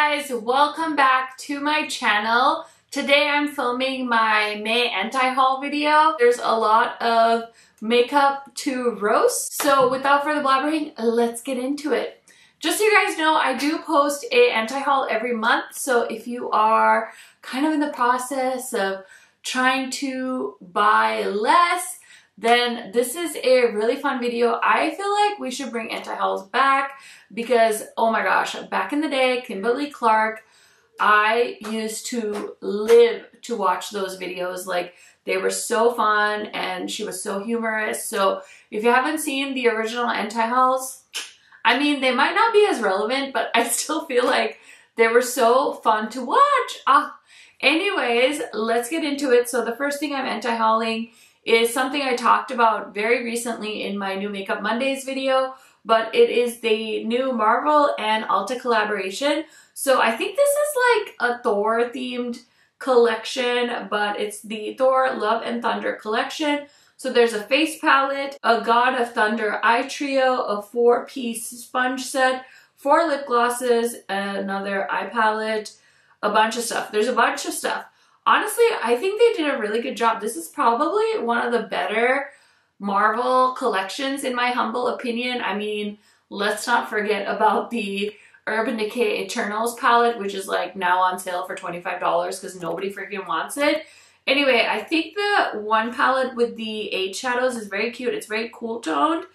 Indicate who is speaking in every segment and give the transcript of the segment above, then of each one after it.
Speaker 1: guys, welcome back to my channel. Today I'm filming my May anti-haul video. There's a lot of makeup to roast, so without further blabbering, let's get into it. Just so you guys know, I do post a anti-haul every month, so if you are kind of in the process of trying to buy less, then this is a really fun video. I feel like we should bring anti-hauls back because, oh my gosh, back in the day, Kimberly Clark, I used to live to watch those videos. Like, they were so fun and she was so humorous. So if you haven't seen the original anti-hauls, I mean, they might not be as relevant, but I still feel like they were so fun to watch. Anyways, let's get into it. So the first thing I'm anti-hauling is something I talked about very recently in my new Makeup Mondays video, but it is the new Marvel and Ulta collaboration. So I think this is like a Thor themed collection, but it's the Thor Love and Thunder collection. So there's a face palette, a God of Thunder eye trio, a 4-piece sponge set, 4 lip glosses, another eye palette, a bunch of stuff. There's a bunch of stuff. Honestly, I think they did a really good job. This is probably one of the better Marvel collections in my humble opinion. I mean, let's not forget about the Urban Decay Eternals palette, which is like now on sale for $25 because nobody freaking wants it. Anyway, I think the one palette with the 8 shadows is very cute. It's very cool toned.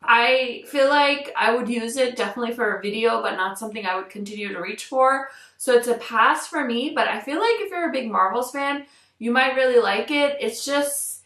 Speaker 1: I feel like I would use it definitely for a video, but not something I would continue to reach for. So it's a pass for me, but I feel like if you're a big Marvels fan, you might really like it. It's just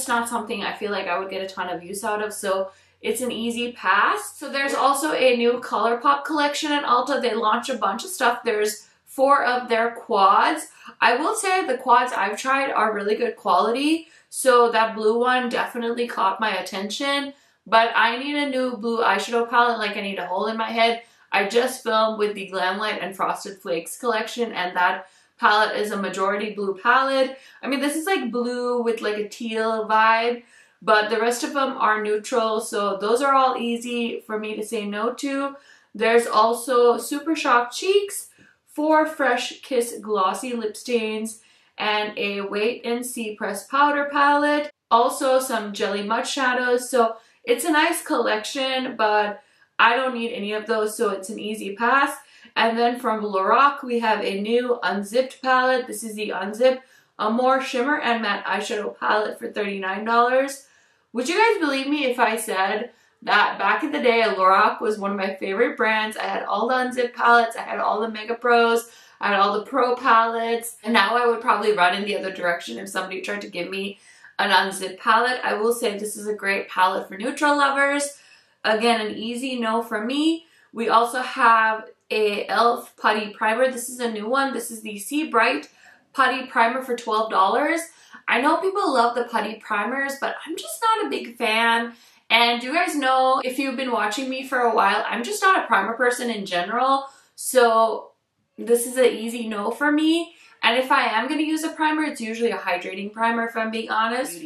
Speaker 1: not something I feel like I would get a ton of use out of. So it's an easy pass. So there's also a new ColourPop collection at Ulta. They launched a bunch of stuff. There's 4 of their quads. I will say the quads I've tried are really good quality. So that blue one definitely caught my attention. But I need a new blue eyeshadow palette, like I need a hole in my head. I just filmed with the Glamlite and Frosted Flakes collection, and that palette is a majority blue palette. I mean, this is like blue with like a teal vibe, but the rest of them are neutral, so those are all easy for me to say no to. There's also Super Shock Cheeks, 4 Fresh Kiss Glossy Lip Stains, and a Wait and See Pressed Powder palette. Also some Jelly Mud Shadows, so it's a nice collection, but I don't need any of those, so it's an easy pass. And then from Lorac, we have a new Unzipped palette. This is the Unzip Amore Shimmer and Matte Eyeshadow Palette for $39. Would you guys believe me if I said that back in the day, Lorac was one of my favorite brands? I had all the Unzip palettes, I had all the Mega Pros, I had all the Pro palettes, and now I would probably run in the other direction if somebody tried to give me an Unzipped palette. I will say this is a great palette for neutral lovers. Again, an easy no for me. We also have a e.l.f. Putty Primer. This is a new one. This is the Sea Bright Putty Primer for $12. I know people love the putty primers, but I'm just not a big fan. And you guys know, if you've been watching me for a while, I'm just not a primer person in general. So this is an easy no for me. And if I am going to use a primer, it's usually a hydrating primer, if I'm being honest.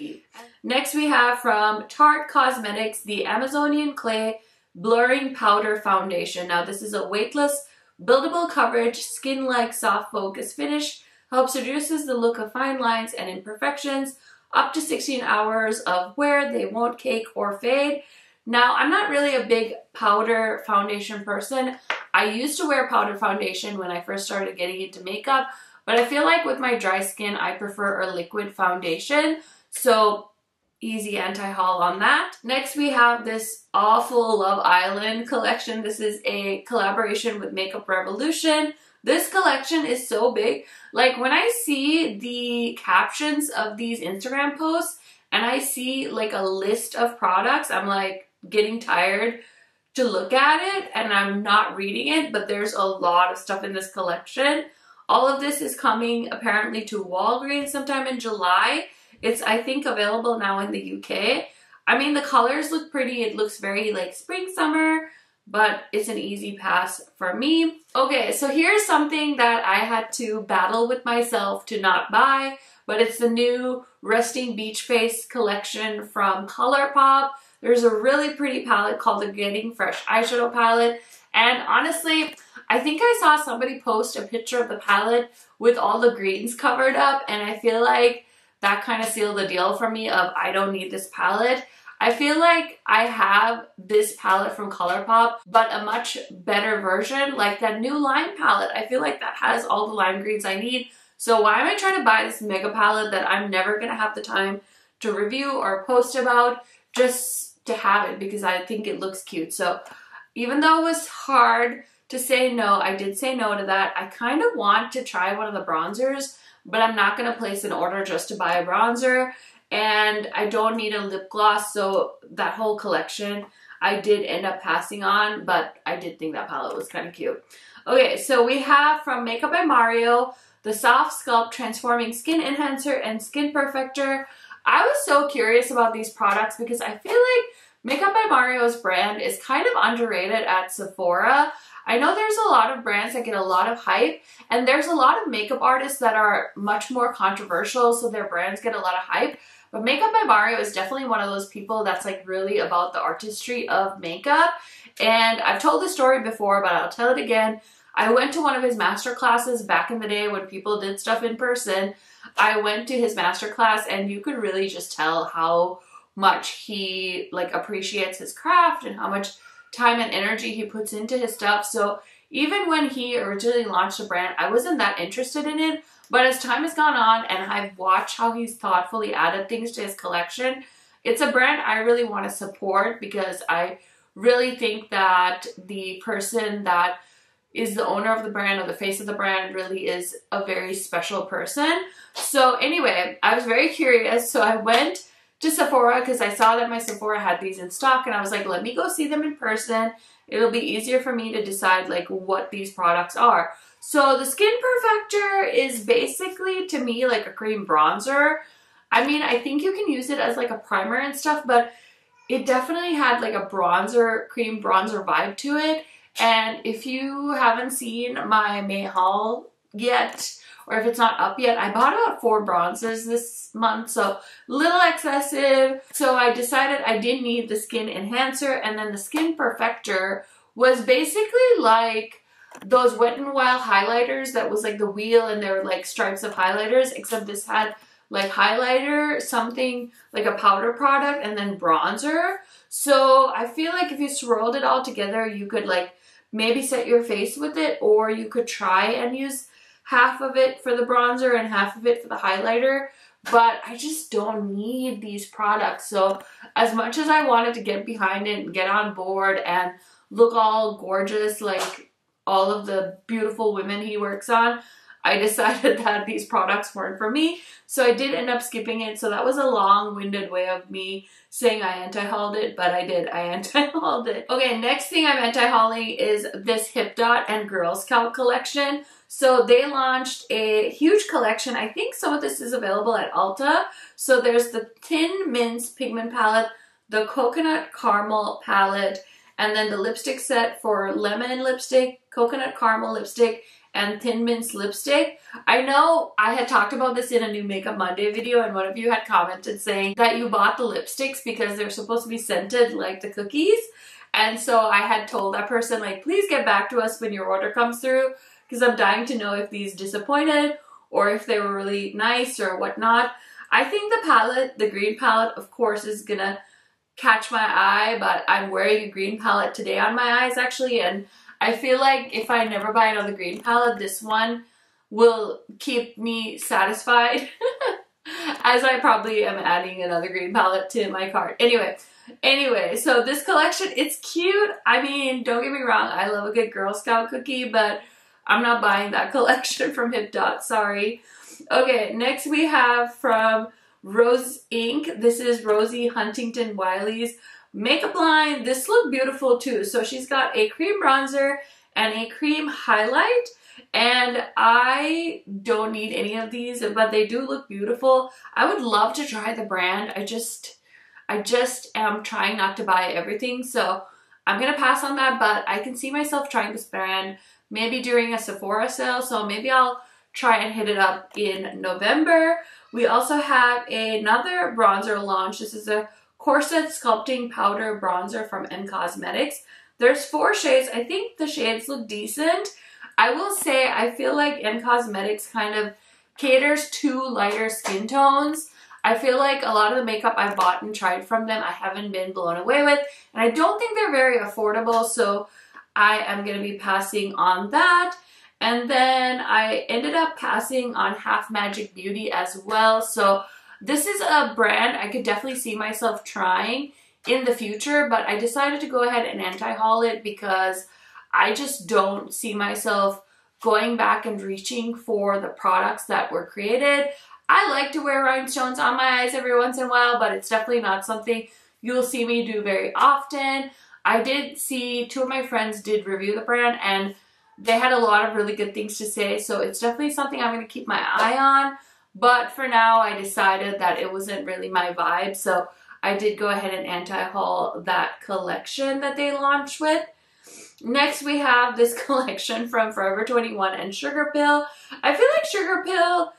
Speaker 1: Next, we have from Tarte Cosmetics, the Amazonian Clay Blurring Powder Foundation. Now, this is a weightless, buildable coverage, skin-like soft focus finish. Helps reduces the look of fine lines and imperfections. Up to 16 hours of wear, they won't cake or fade. Now, I'm not really a big powder foundation person. I used to wear powder foundation when I first started getting into makeup, but I feel like with my dry skin, I prefer a liquid foundation. So easy anti-haul on that. Next, we have this awful Love Island collection. This is a collaboration with Makeup Revolution. This collection is so big. Like, when I see the captions of these Instagram posts and I see like a list of products, I'm like getting tired to look at it and I'm not reading it, but there's a lot of stuff in this collection. All of this is coming apparently to Walgreens sometime in July. It's, I think, available now in the UK. I mean, the colors look pretty. It looks very like spring, summer, but it's an easy pass for me. Okay, so here's something that I had to battle with myself to not buy, but it's the new Resting Beach Face collection from ColourPop. There's a really pretty palette called the Getting Fresh Eyeshadow Palette, and honestly, I think I saw somebody post a picture of the palette with all the greens covered up, and I feel like that kind of sealed the deal for me of I don't need this palette. I feel like I have this palette from ColourPop, but a much better version, like that new lime palette. I feel like that has all the lime greens I need. So why am I trying to buy this mega palette that I'm never going to have the time to review or post about, just to have it because I think it looks cute. So even though it was hard to say no, I did say no to that. I kind of want to try one of the bronzers, but I'm not going to place an order just to buy a bronzer. And I don't need a lip gloss, so that whole collection I did end up passing on, but I did think that palette was kind of cute. Okay, so we have from Makeup by Mario, the Soft Sculpt Transforming Skin Enhancer and Skin Perfector. I was so curious about these products because I feel like Makeup by Mario's brand is kind of underrated at Sephora. I know there's a lot of brands that get a lot of hype, and there's a lot of makeup artists that are much more controversial, so their brands get a lot of hype. But Makeup by Mario is definitely one of those people that's like really about the artistry of makeup. And I've told this story before, but I'll tell it again. I went to one of his master classes back in the day when people did stuff in person. I went to his masterclass and you could really just tell how much he like appreciates his craft and how much time and energy he puts into his stuff. So even when he originally launched a brand, I wasn't that interested in it. But as time has gone on and I've watched how he's thoughtfully added things to his collection, it's a brand I really want to support because I really think that the person that is the owner of the brand or the face of the brand really is a very special person. So anyway, I was very curious. So I went to Sephora because I saw that my Sephora had these in stock and I was like, let me go see them in person. It'll be easier for me to decide like what these products are. So the Skin Perfector is basically to me like a cream bronzer. I mean, I think you can use it as like a primer and stuff, but it definitely had like a bronzer, cream bronzer vibe to it. And if you haven't seen my May haul yet, or if it's not up yet, I bought about 4 bronzers this month, so a little excessive. So I decided I didn't need the Skin Enhancer, and then the Skin Perfector was basically like those Wet n Wild highlighters that was like the wheel and there were like stripes of highlighters, except this had like highlighter, something like a powder product, and then bronzer. So I feel like if you swirled it all together, you could like maybe set your face with it, or you could try and use half of it for the bronzer and half of it for the highlighter. But I just don't need these products. So as much as I wanted to get behind it and get on board and look all gorgeous like all of the beautiful women he works on, I decided that these products weren't for me. So I did end up skipping it. So that was a long-winded way of me saying I anti-hauled it, but I did. I anti-hauled it. Okay, next thing I'm anti-hauling is this Hip Dot and Girl Scout collection. So they launched a huge collection. I think some of this is available at Ulta. So there's the Thin Mints Pigment Palette, the Coconut Caramel Palette, and then the lipstick set for Lemon Lipstick, Coconut Caramel Lipstick, and Thin Mints lipstick. I know I had talked about this in a new Makeup Monday video, and one of you had commented saying that you bought the lipsticks because they're supposed to be scented like the cookies. And so I had told that person, like, please get back to us when your order comes through because I'm dying to know if these disappointed or if they were really nice or whatnot. I think the palette, the green palette, of course, is gonna catch my eye, but I'm wearing a green palette today on my eyes actually, and I feel like if I never buy another green palette, this one will keep me satisfied as I probably am adding another green palette to my cart. Anyway, so this collection, it's cute. I mean, don't get me wrong, I love a good Girl Scout cookie, but I'm not buying that collection from Hip Dot, sorry. Okay, next we have from Rose Inc. This is Rosie Huntington Wiley's makeup line. This looked beautiful too. So she's got a cream bronzer and a cream highlight, and I don't need any of these, but they do look beautiful. I would love to try the brand. I just am trying not to buy everything, so I'm gonna pass on that, but I can see myself trying this brand maybe during a Sephora sale, so maybe I'll try and hit it up in November. We also have another bronzer launch. This is a Corset Sculpting Powder Bronzer from Cosmetics. There's 4 shades. I think the shades look decent. I will say I feel like Cosmetics kind of caters to lighter skin tones. I feel like a lot of the makeup I bought and tried from them I haven't been blown away with, and I don't think they're very affordable, so I am going to be passing on that. And then I ended up passing on Half Magic Beauty as well. So this is a brand I could definitely see myself trying in the future, but I decided to go ahead and anti-haul it because I just don't see myself going back and reaching for the products that were created. I like to wear rhinestones on my eyes every once in a while, but it's definitely not something you'll see me do very often. I did see 2 of my friends did review the brand, and they had a lot of really good things to say, so it's definitely something I'm going to keep my eye on. But for now, I decided that it wasn't really my vibe, so I did go ahead and anti-haul that collection that they launched with. Next, we have this collection from Forever 21 and Sugar Pill. I feel like Sugar Pill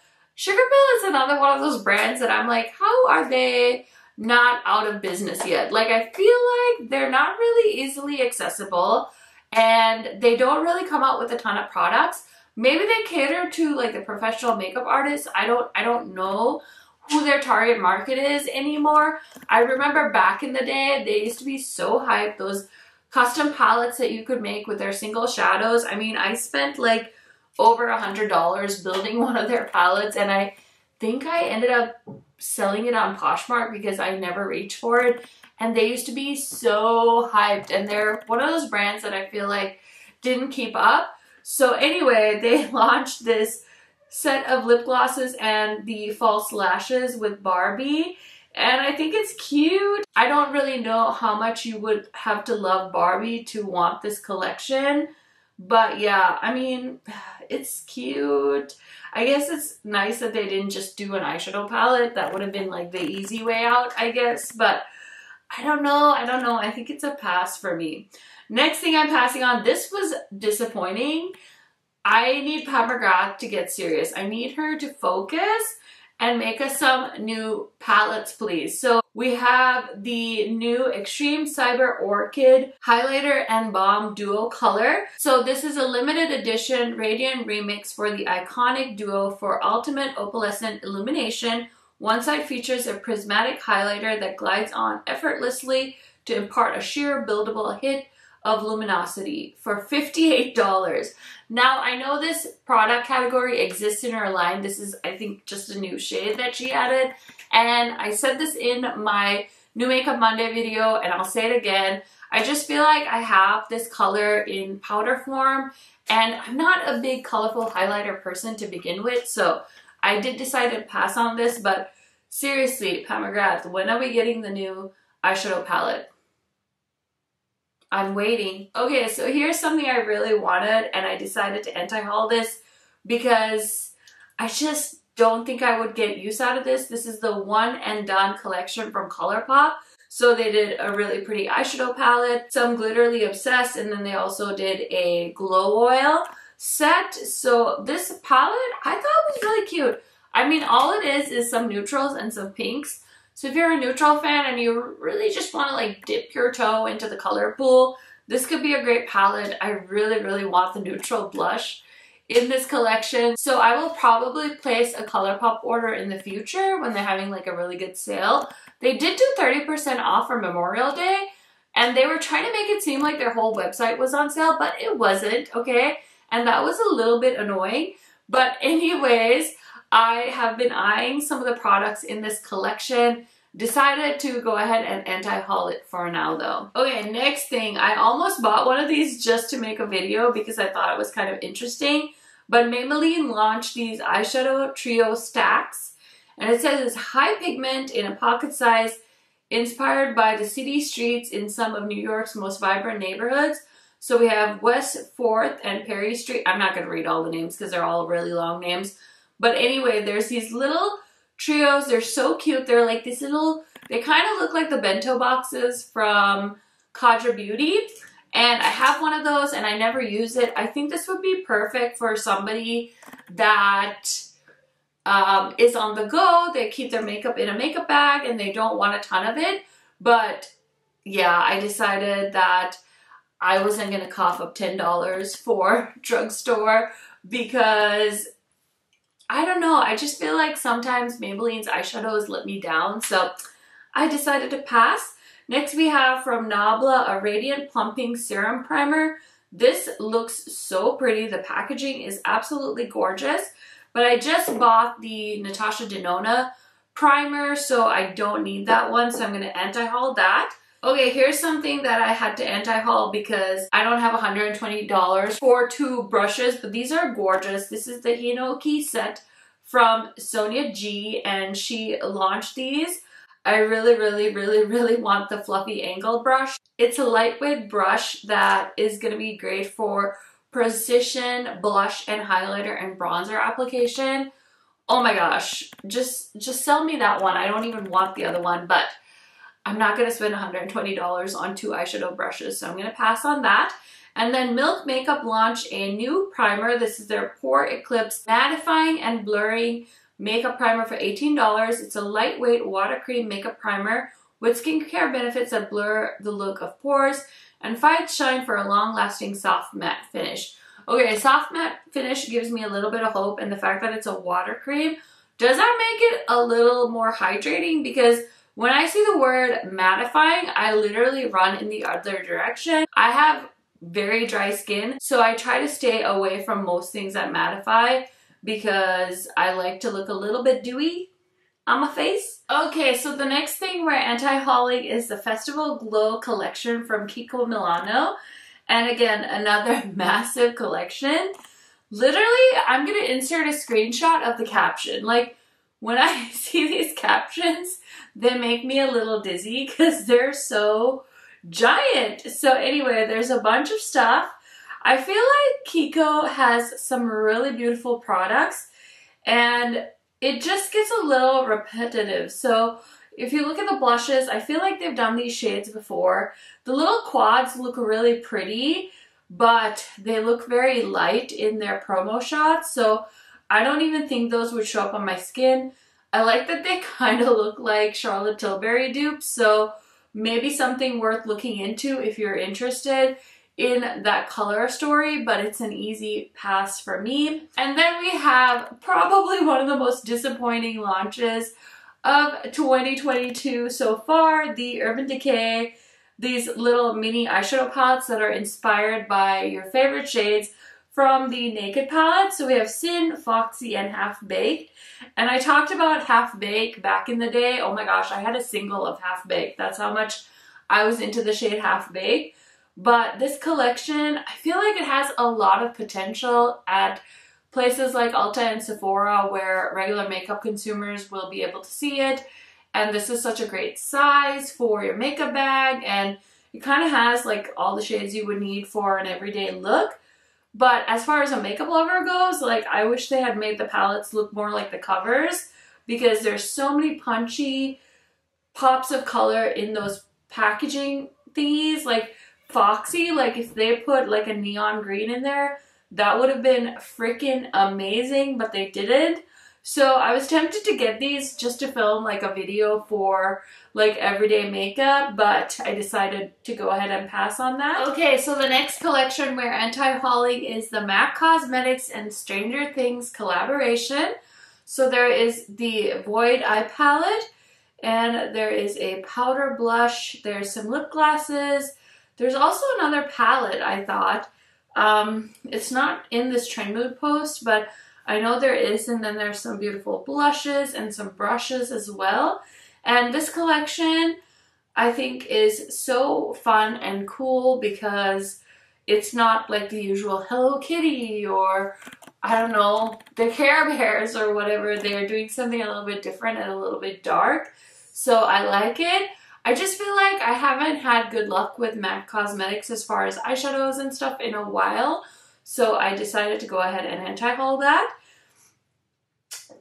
Speaker 1: is another one of those brands that I'm like, how are they not out of business yet? Like, I feel like they're not really easily accessible, and they don't really come out with a ton of products. Maybe they cater to like the professional makeup artists. I don't know who their target market is anymore. I remember back in the day, they used to be so hyped, those custom palettes that you could make with their single shadows. I mean, I spent like over $100 building one of their palettes, and I think I ended up selling it on Poshmark because I never reached for it. And they used to be so hyped, and they're one of those brands that I feel like didn't keep up. So anyway, they launched this set of lip glosses and the false lashes with Barbie, and I think it's cute. I don't really know how much you would have to love Barbie to want this collection, but yeah, I mean, it's cute. I guess it's nice that they didn't just do an eyeshadow palette. That would have been like the easy way out, I guess, but I don't know. I think it's a pass for me. Next thing I'm passing on, this was disappointing. I need Pat McGrath to get serious. I need her to focus and make us some new palettes, please. So we have the new Extreme Cyber Orchid Highlighter and Balm Duo Color. So this is a limited edition radiant remix for the iconic duo for ultimate opalescent illumination. One side features a prismatic highlighter that glides on effortlessly to impart a sheer buildable hit of luminosity for $58. Now, I know this product category exists in her line. This is, I think, just a new shade that she added. And I said this in my New Makeup Monday video, and I'll say it again. I just feel like I have this color in powder form, and I'm not a big colorful highlighter person to begin with, so I did decide to pass on this. But seriously, Pat McGrath, when are we getting the new eyeshadow palette? I'm waiting. Okay, so here's something I really wanted, and I decided to anti-haul this because I just don't think I would get use out of this. This is the One and Done collection from ColourPop. So they did a really pretty eyeshadow palette, some Glitterly Obsessed, and then they also did a glow oil set. So this palette I thought was really cute. I mean, all it is some neutrals and some pinks. So if you're a neutral fan and you really just want to like dip your toe into the color pool, this could be a great palette. I really want the neutral blush in this collection. So I will probably place a ColourPop order in the future when they're having like a really good sale. They did do 30% off for Memorial Day, and they were trying to make it seem like their whole website was on sale, but it wasn't, okay? And that was a little bit annoying. But anyways, I have been eyeing some of the products in this collection. Decided to go ahead and anti-haul it for now though. Okay, next thing. I almost bought one of these just to make a video because I thought it was kind of interesting. But Maybelline launched these eyeshadow trio stacks. And it says it's high pigment in a pocket size, inspired by the city streets in some of New York's most vibrant neighborhoods. So we have West 4th and Perry Street. I'm not going to read all the names because they're all really long names. But anyway, there's these little trios. They're so cute. They're like this little, they kind of look like the bento boxes from Kadra Beauty. And I have one of those and I never use it. I think this would be perfect for somebody that is on the go. They keep their makeup in a makeup bag and they don't want a ton of it. But yeah, I decided that I wasn't gonna cough up $10 for drugstore because I don't know, I just feel like sometimes Maybelline's eyeshadows let me down, so I decided to pass. Next we have from Nabla a Radiant Plumping Serum Primer. This looks so pretty. The packaging is absolutely gorgeous, but I just bought the Natasha Denona primer, so I don't need that one, so I'm going to anti-haul that. Okay, here's something that I had to anti-haul because I don't have $120 for 2 brushes, but these are gorgeous. This is the Hinoki set from Sonia G, and she launched these. I really want the fluffy angled brush. It's a lightweight brush that is going to be great for precision blush and highlighter and bronzer application. Oh my gosh, just sell me that one. I don't even want the other one, but I'm not going to spend $120 on 2 eyeshadow brushes, so I'm going to pass on that. And then Milk Makeup launched a new primer. This is their Pore Eclipse Mattifying and Blurring Makeup Primer for $18. It's a lightweight water cream makeup primer with skincare benefits that blur the look of pores and fight shine for a long-lasting soft matte finish. Okay, soft matte finish gives me a little bit of hope, and the fact that it's a water cream, does that make it a little more hydrating? Because when I see the word mattifying, I literally run in the other direction. I have very dry skin, so I try to stay away from most things that mattify because I like to look a little bit dewy on my face. Okay, so the next thing we're anti-hauling is the Festival Glow collection from Kiko Milano. And again, another massive collection. Literally, I'm gonna insert a screenshot of the caption. Like, when I see these captions, they make me a little dizzy because they're so giant. So anyway, there's a bunch of stuff. I feel like Kiko has some really beautiful products, and it just gets a little repetitive. So if you look at the blushes, I feel like they've done these shades before. The little quads look really pretty, but they look very light in their promo shots, so I don't even think those would show up on my skin. I like that they kind of look like Charlotte Tilbury dupes, so maybe something worth looking into if you're interested in that color story, but it's an easy pass for me. And then we have probably one of the most disappointing launches of 2022 so far, the Urban Decay, these little mini eyeshadow palettes that are inspired by your favorite shades from the Naked palette. So we have Sin, Foxy, and Half Baked. And I talked about Half Baked back in the day. Oh my gosh, I had a single of Half Baked. That's how much I was into the shade Half Baked. But this collection, I feel like it has a lot of potential at places like Ulta and Sephora where regular makeup consumers will be able to see it. And this is such a great size for your makeup bag, and it kind of has like all the shades you would need for an everyday look. But as far as a makeup lover goes, like, I wish they had made the palettes look more like the covers because there's so many punchy pops of color in those packaging thingies. Like Foxy, like if they put like a neon green in there, that would have been freaking amazing, but they didn't. So I was tempted to get these just to film like a video for like everyday makeup, but I decided to go ahead and pass on that. Okay, so the next collection we're anti-hauling is the MAC Cosmetics and Stranger Things collaboration. So there is the Void Eye Palette, and there is a powder blush, there's some lip glosses, there's also another palette, I thought. It's not in this Trend Mood post, but I know there is, and then there's some beautiful blushes and some brushes as well. And this collection, I think, is so fun and cool because it's not like the usual Hello Kitty or, I don't know, the Care Bears or whatever. They're doing something a little bit different and a little bit dark. So I like it. I just feel like I haven't had good luck with MAC Cosmetics as far as eyeshadows and stuff in a while. So I decided to go ahead and anti-haul that.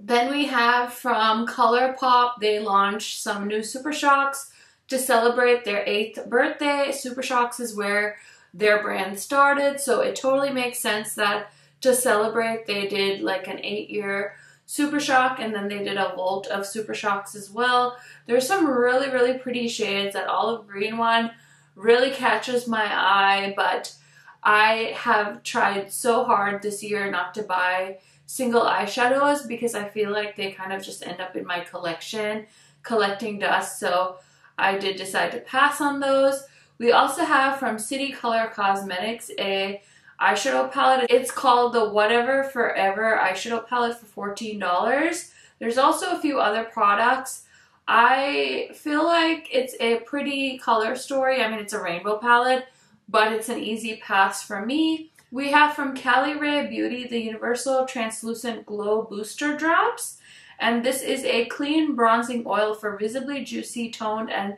Speaker 1: Then we have from ColourPop, they launched some new Super Shocks to celebrate their 8th birthday. Super Shocks is where their brand started, so it totally makes sense that to celebrate they did like an 8-year Super Shock, and then they did a vault of Super Shocks as well. There's some really pretty shades. That olive green one really catches my eye, but I have tried so hard this year not to buy single eyeshadows because I feel like they kind of just end up in my collection collecting dust, so I did decide to pass on those. We also have from Tarte Cosmetics a eyeshadow palette. It's called the Whatever Forever eyeshadow palette for $14. There's also a few other products. I feel like it's a pretty color story. I mean, it's a rainbow palette, but it's an easy pass for me. We have from Cali Beaute the Universal Translucent Glow Booster Drops. And this is a clean bronzing oil for visibly juicy, toned, and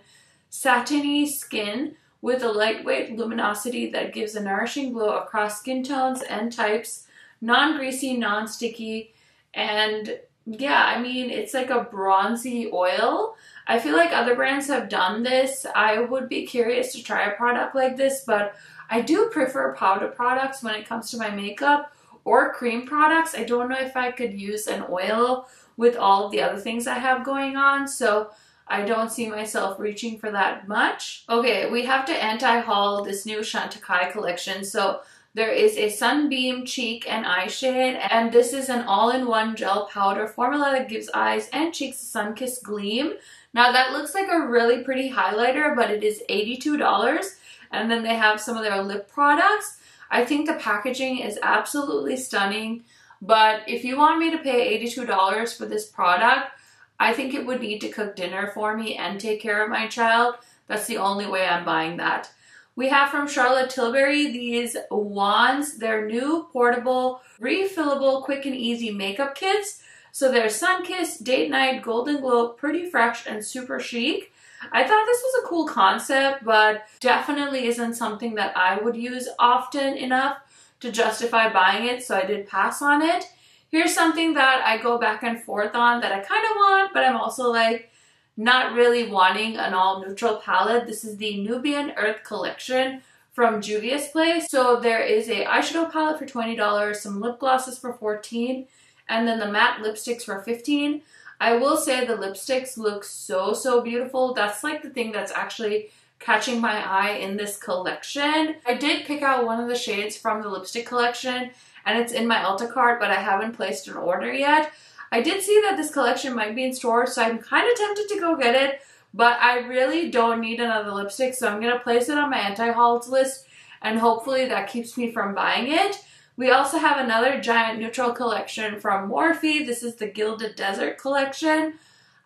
Speaker 1: satiny skin with a lightweight luminosity that gives a nourishing glow across skin tones and types, non-greasy, non-sticky, and yeah, I mean, it's like a bronzy oil. I feel like other brands have done this. I would be curious to try a product like this, but I do prefer powder products when it comes to my makeup, or cream products. I don't know if I could use an oil with all of the other things I have going on, so I don't see myself reaching for that much. Okay, we have to anti-haul this new Chantecaille collection. So there is a Sunbeam cheek and eye shade, and this is an all-in-one gel powder formula that gives eyes and cheeks a sun-kissed gleam. Now that looks like a really pretty highlighter, but it is $82. And then they have some of their lip products. I think the packaging is absolutely stunning, but if you want me to pay $82 for this product, I think it would need to cook dinner for me and take care of my child. That's the only way I'm buying that. We have from Charlotte Tilbury these wands. They're new, portable, refillable, quick and easy makeup kits. So they're sun-kissed, date night, golden glow, pretty fresh, and super chic. I thought this was a cool concept, but definitely isn't something that I would use often enough to justify buying it, so I did pass on it. Here's something that I go back and forth on that I kind of want, but I'm also like not really wanting an all neutral palette. This is the Nubian Earth collection from Juvia's Place. So there is a eyeshadow palette for $20, some lip glosses for $14, and then the matte lipsticks for $15. I will say the lipsticks look so beautiful. That's like the thing that's actually catching my eye in this collection. I did pick out one of the shades from the lipstick collection, and it's in my Ulta cart, but I haven't placed an order yet. I did see that this collection might be in stores, so I'm kind of tempted to go get it, but I really don't need another lipstick, so I'm going to place it on my anti-hauls list, and hopefully that keeps me from buying it. We also have another giant neutral collection from Morphe. This is the Gilded Desert collection.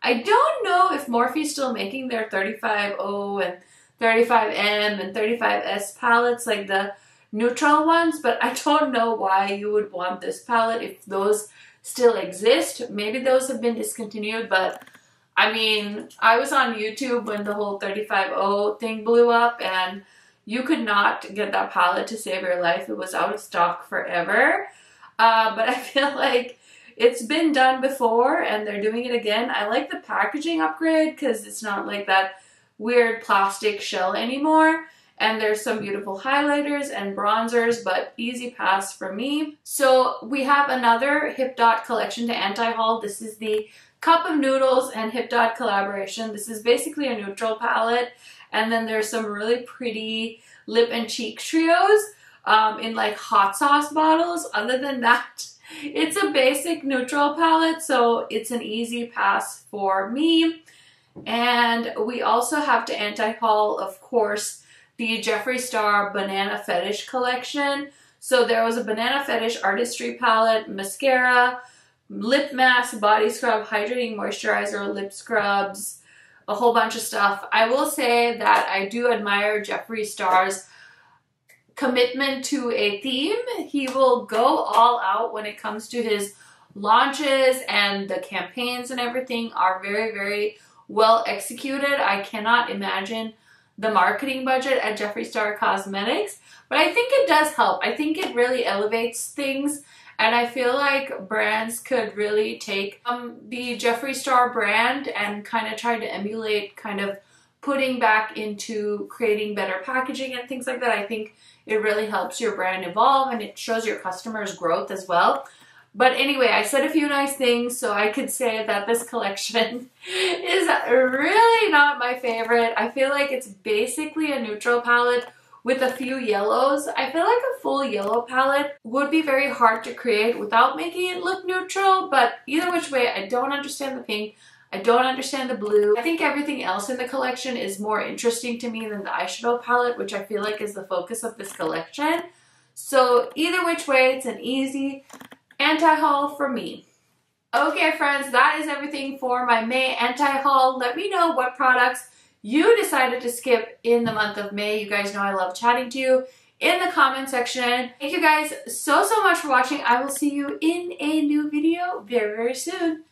Speaker 1: I don't know if Morphe's still making their 35O and 35M and 35S palettes, like the neutral ones, but I don't know why you would want this palette if those still exist. Maybe those have been discontinued, but I mean, I was on YouTube when the whole 35O thing blew up, and you could not get that palette to save your life. It was out of stock forever. But I feel like it's been done before and they're doing it again. I like the packaging upgrade because it's not like that weird plastic shell anymore. And there's some beautiful highlighters and bronzers, but easy pass for me. So we have another Hip Dot collection to anti-haul. This is the Cup of Noodles and Hip Dot collaboration. This is basically a neutral palette. And then there's some really pretty lip and cheek trios in like hot sauce bottles. Other than that, it's a basic neutral palette, so it's an easy pass for me. And we also have to anti-haul, of course, the Jeffree Star Banana Fetish collection. So there was a Banana Fetish Artistry palette, mascara, lip mask, body scrub, hydrating moisturizer, lip scrubs, a whole bunch of stuff. I will say that I do admire Jeffree Star's commitment to a theme. He will go all out when it comes to his launches, and the campaigns and everything are very well executed. I cannot imagine the marketing budget at Jeffree Star Cosmetics, but I think it does help. I think it really elevates things. And I feel like brands could really take the Jeffree Star brand and kind of try to emulate, kind of putting back into creating better packaging and things like that. I think it really helps your brand evolve and it shows your customers growth as well. But anyway, I said a few nice things, so I could say that this collection is really not my favorite. I feel like it's basically a neutral palette with a few yellows. I feel like a full yellow palette would be very hard to create without making it look neutral, but either which way, I don't understand the pink. I don't understand the blue. I think everything else in the collection is more interesting to me than the eyeshadow palette, which I feel like is the focus of this collection. So either which way, it's an easy anti-haul for me. Okay friends, that is everything for my May anti-haul. Let me know what products you decided to skip in the month of May. You guys know I love chatting to you in the comment section. Thank you guys so much for watching. I will see you in a new video very soon.